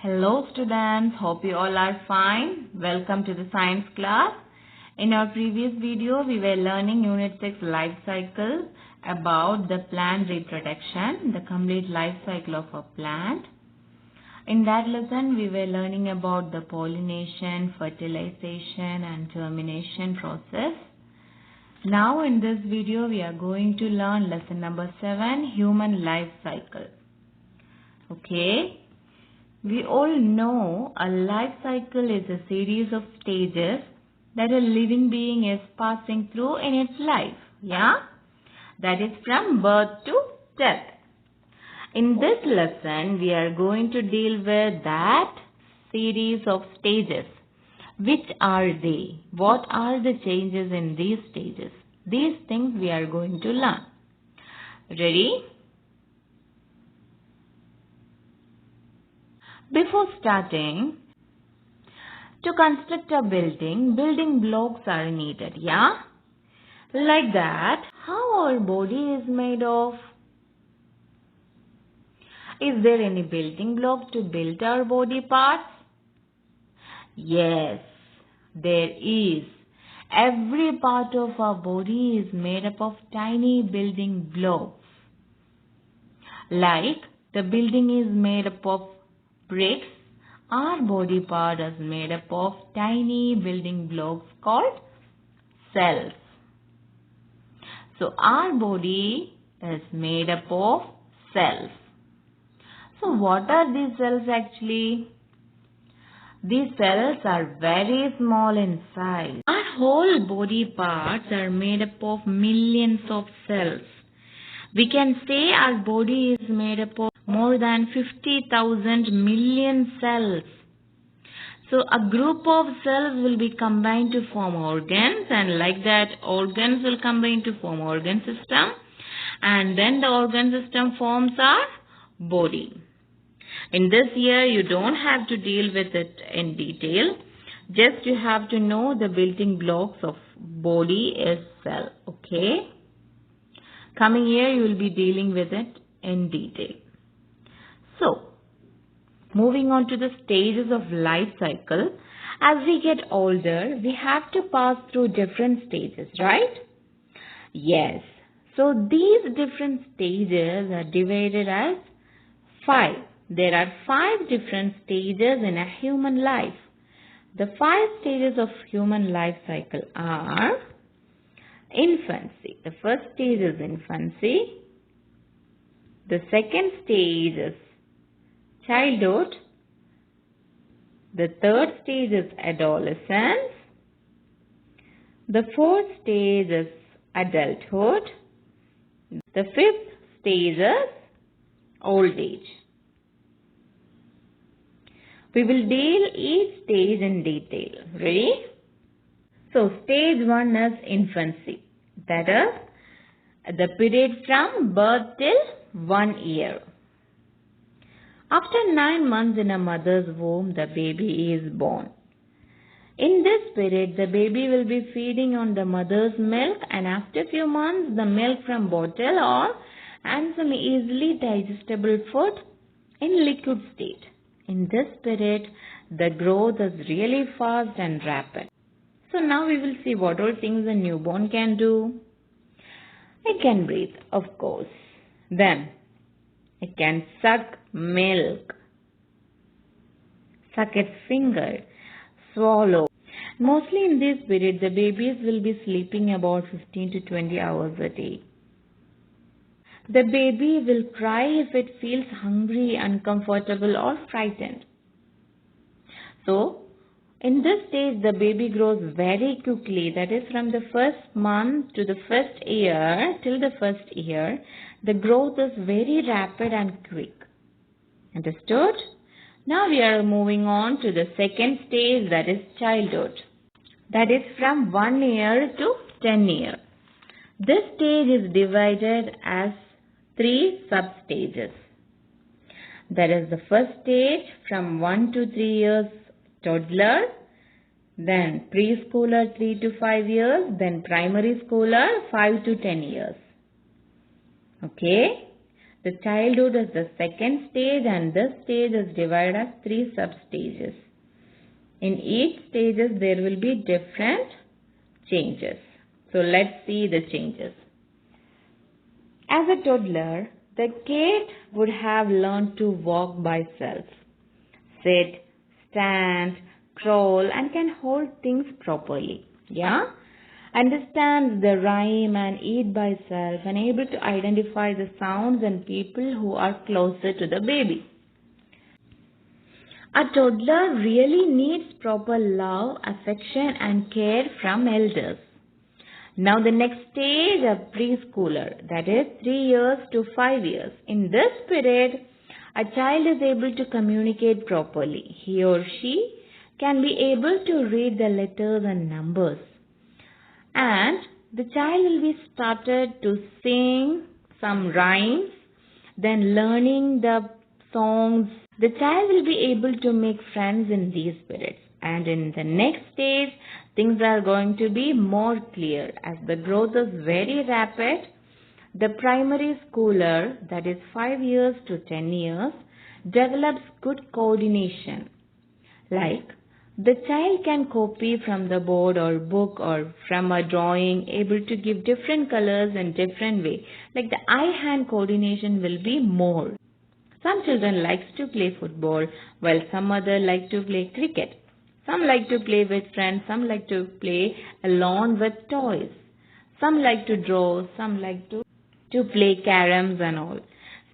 Hello students, hope you all are fine. Welcome to the science class. In our previous video, we were learning Unit 6 life cycle about the plant reproduction, the complete life cycle of a plant. In that lesson, we were learning about the pollination, fertilization and termination process. Now in this video, we are going to learn lesson number 7, human life cycle. Okay. We all know a life cycle is a series of stages that a living being is passing through in its life. Yeah? That is from birth to death. In this lesson, we are going to deal with that series of stages. Which are they? What are the changes in these stages? These things we are going to learn. Ready? Before starting, to construct a building, building blocks are needed, yeah? Like that, how our body is made of? Is there any building blocks to build our body parts? Yes, there is. Every part of our body is made up of tiny building blocks. Like the building is made up of bricks, our body part is made up of tiny building blocks called cells. So our body is made up of cells. So what are these cells actually? These cells are very small in size. Our whole body parts are made up of millions of cells. We can say our body is made up of more than 50,000 million cells. So a group of cells will be combined to form organs, and like that organs will combine to form organ system, and then the organ system forms our body. In this year you don't have to deal with it in detail. Just you have to know the building blocks of body is cell. Okay. Coming year you will be dealing with it in detail. So, moving on to the stages of life cycle. As we get older, we have to pass through different stages, right? Yes. So, these different stages are divided as 5. There are 5 different stages in a human life. The 5 stages of human life cycle are infancy. The first stage is infancy. The second stage is childhood. The third stage is adolescence. The fourth stage is adulthood. The fifth stage is old age. We will deal each stage in detail. Ready? So, stage 1 is infancy. That is the period from birth till 1 year. After 9 months in a mother's womb, the baby is born. In this period, the baby will be feeding on the mother's milk, and after few months, the milk from bottle or and some easily digestible food in liquid state. In this period, the growth is really fast and rapid. So now we will see what all things a newborn can do. It can breathe, of course. Then, it can suck milk, suck its finger, swallow. Mostly in this period, the babies will be sleeping about 15 to 20 hours a day. The baby will cry if it feels hungry, uncomfortable or frightened. So, in this stage, the baby grows very quickly. That is from the first month to the first year, till the first year, the growth is very rapid and quick. Understood? Now we are moving on to the second stage, that is childhood. That is from 1 year to 10 years. This stage is divided as 3 sub-stages. That is the first stage from 1 to 3 years, toddler, then preschooler 3 to 5 years, then primary schooler 5 to 10 years. Okay. The childhood is the second stage, and this stage is divided as 3 sub-stages. In each stages there will be different changes. So let's see the changes. As a toddler, the kid would have learned to walk by self, sit, stand, crawl, and can hold things properly. Yeah? Understands the rhyme and eat by self, and able to identify the sounds and people who are closer to the baby. A toddler really needs proper love, affection, and care from elders. Now the next stage, a preschooler, that is 3 years to 5 years. In this period, a child is able to communicate properly. He or she can be able to read the letters and numbers. And the child will be started to sing some rhymes, then learning the songs. The child will be able to make friends in these periods. And in the next stage, things are going to be more clear as the growth is very rapid. The primary schooler, that is 5 years to 10 years, develops good coordination. Like, the child can copy from the board or book or from a drawing, able to give different colors in different way. Like the eye-hand coordination will be more. Some children likes to play football, while some other like to play cricket. Some like to play with friends, some like to play alone with toys. Some like to draw, some like to play caroms and all.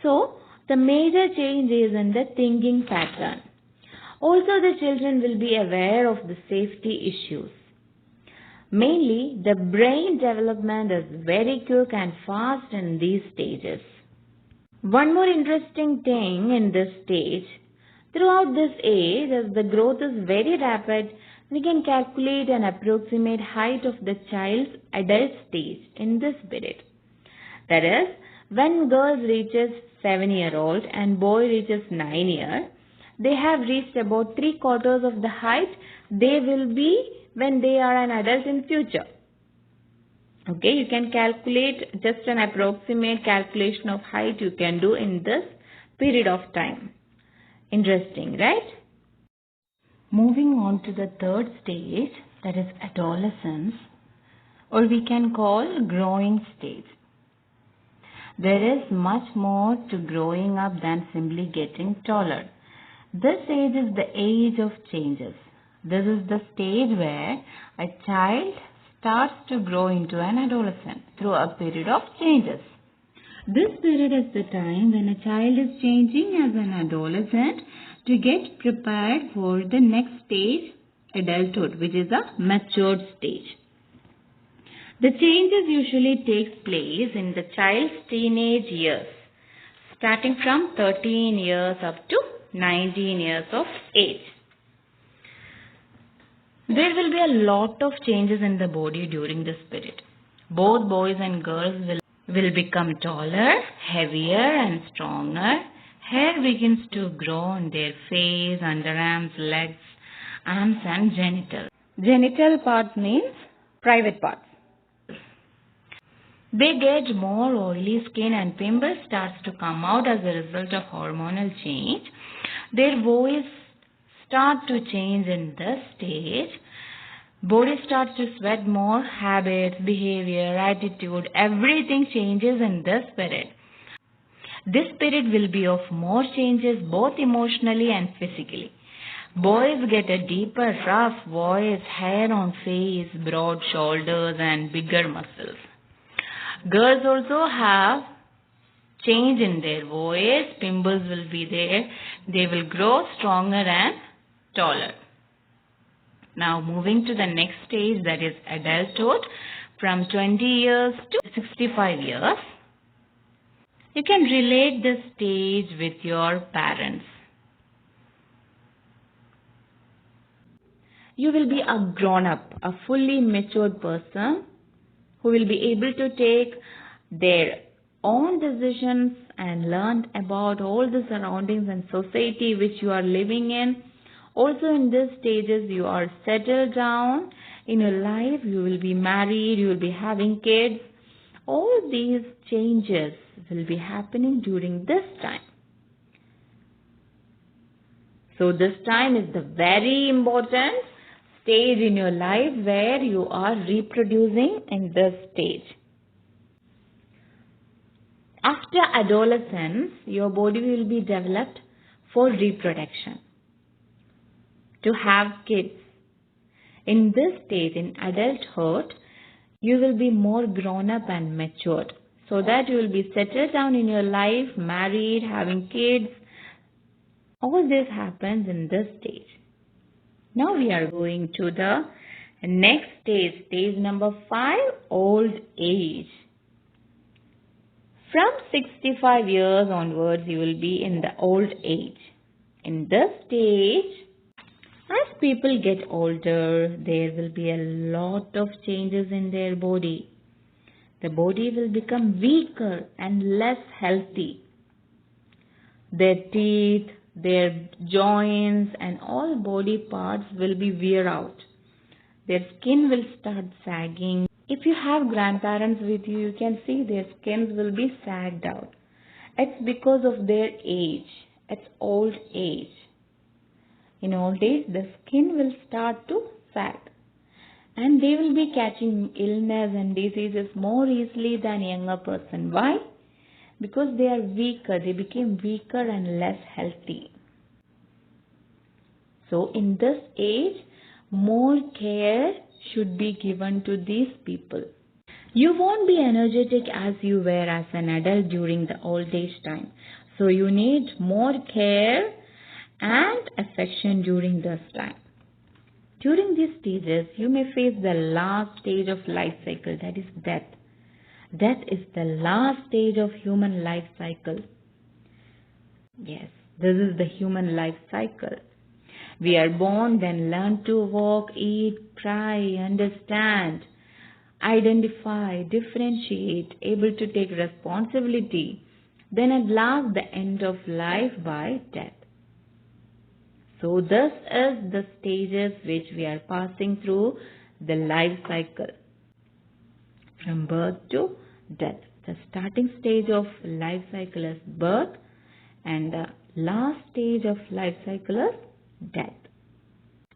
So, the major change is in the thinking pattern. Also, the children will be aware of the safety issues. Mainly, the brain development is very quick and fast in these stages. One more interesting thing in this stage, throughout this age, as the growth is very rapid, we can calculate an approximate height of the child's adult stage in this period. That is, when girl reaches 7-year-old and boy reaches 9 years, they have reached about 3/4 of the height they will be when they are an adult in future. Okay, you can calculate just an approximate calculation of height you can do in this period of time. Interesting, right? Moving on to the third stage, that is adolescence, or we can call growing stage. There is much more to growing up than simply getting taller. This age is the age of changes. This is the stage where a child starts to grow into an adolescent through a period of changes. This period is the time when a child is changing as an adolescent to get prepared for the next stage, adulthood, which is a matured stage. The changes usually take place in the child's teenage years, starting from 13 years up to 19 years of age. There will be a lot of changes in the body during this period. Both boys and girls will become taller, heavier and stronger. Hair begins to grow on their face, underarms, legs, arms and genitals. Genital part means private parts. They get more oily skin and pimples starts to come out as a result of hormonal change. Their voice start to change in this stage. Body starts to sweat more, habits, behavior, attitude, everything changes in this period. This period will be of more changes both emotionally and physically. Boys get a deeper, rough voice, hair on face, broad shoulders and bigger muscles. Girls also have change in their voice, pimples will be there, they will grow stronger and taller. Now moving to the next stage, that is adulthood, from 20 years to 65 years. You can relate this stage with your parents. You will be a grown-up, a fully matured person who will be able to take their own decisions and learn about all the surroundings and society which you are living in. Also in these stages you are settled down in your life, you will be married, you will be having kids. All these changes will be happening during this time. So this time is the very important stage in your life where you are reproducing in this stage. After adolescence, your body will be developed for reproduction, to have kids. In this stage, in adulthood, you will be more grown up and matured, so that you will be settled down in your life, married, having kids. All this happens in this stage. Now we are going to the next stage, stage number 5, old age. From 65 years onwards, you will be in the old age. In this stage, as people get older, there will be a lot of changes in their body. The body will become weaker and less healthy. Their teeth, their joints and all body parts will be wear out. Their skin will start sagging. If you have grandparents with you, you can see their skins will be sagged out. It's because of their age. It's old age. In old age, the skin will start to sag. And they will be catching illness and diseases more easily than a younger person. Why? Because they are weaker. They became weaker and less healthy. So in this age, more care should be given to these people. You won't be energetic as you were as an adult during the old age time. So you need more care and affection during this time. During these stages, you may face the last stage of life cycle, that is death. Death is the last stage of human life cycle. Yes, this is the human life cycle. We are born, then learn to walk, eat, cry, understand, identify, differentiate, able to take responsibility. Then at last the end of life by death. So this is the stages which we are passing through the life cycle. From birth to death. The starting stage of life cycle is birth and the last stage of life cycle is death.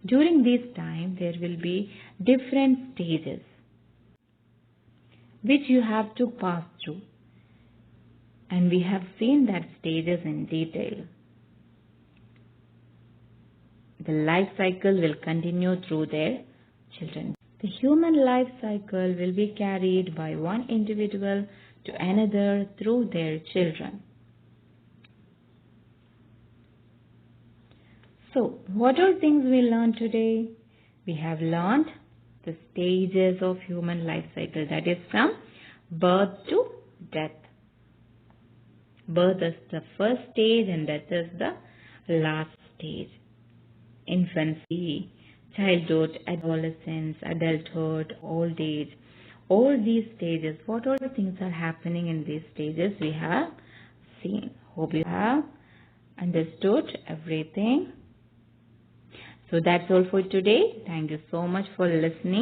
During this time, there will be different stages which you have to pass through. And we have seen that stages in detail. The life cycle will continue through their children. The human life cycle will be carried by one individual to another through their children. So, what are things we learned today? We have learned the stages of human life cycle, that is from birth to death. Birth is the first stage and death is the last stage. Infancy, childhood, adolescence, adulthood, old age, all these stages, what all the things are happening in these stages we have seen. Hope you have understood everything. So that's all for today. Thank you so much for listening.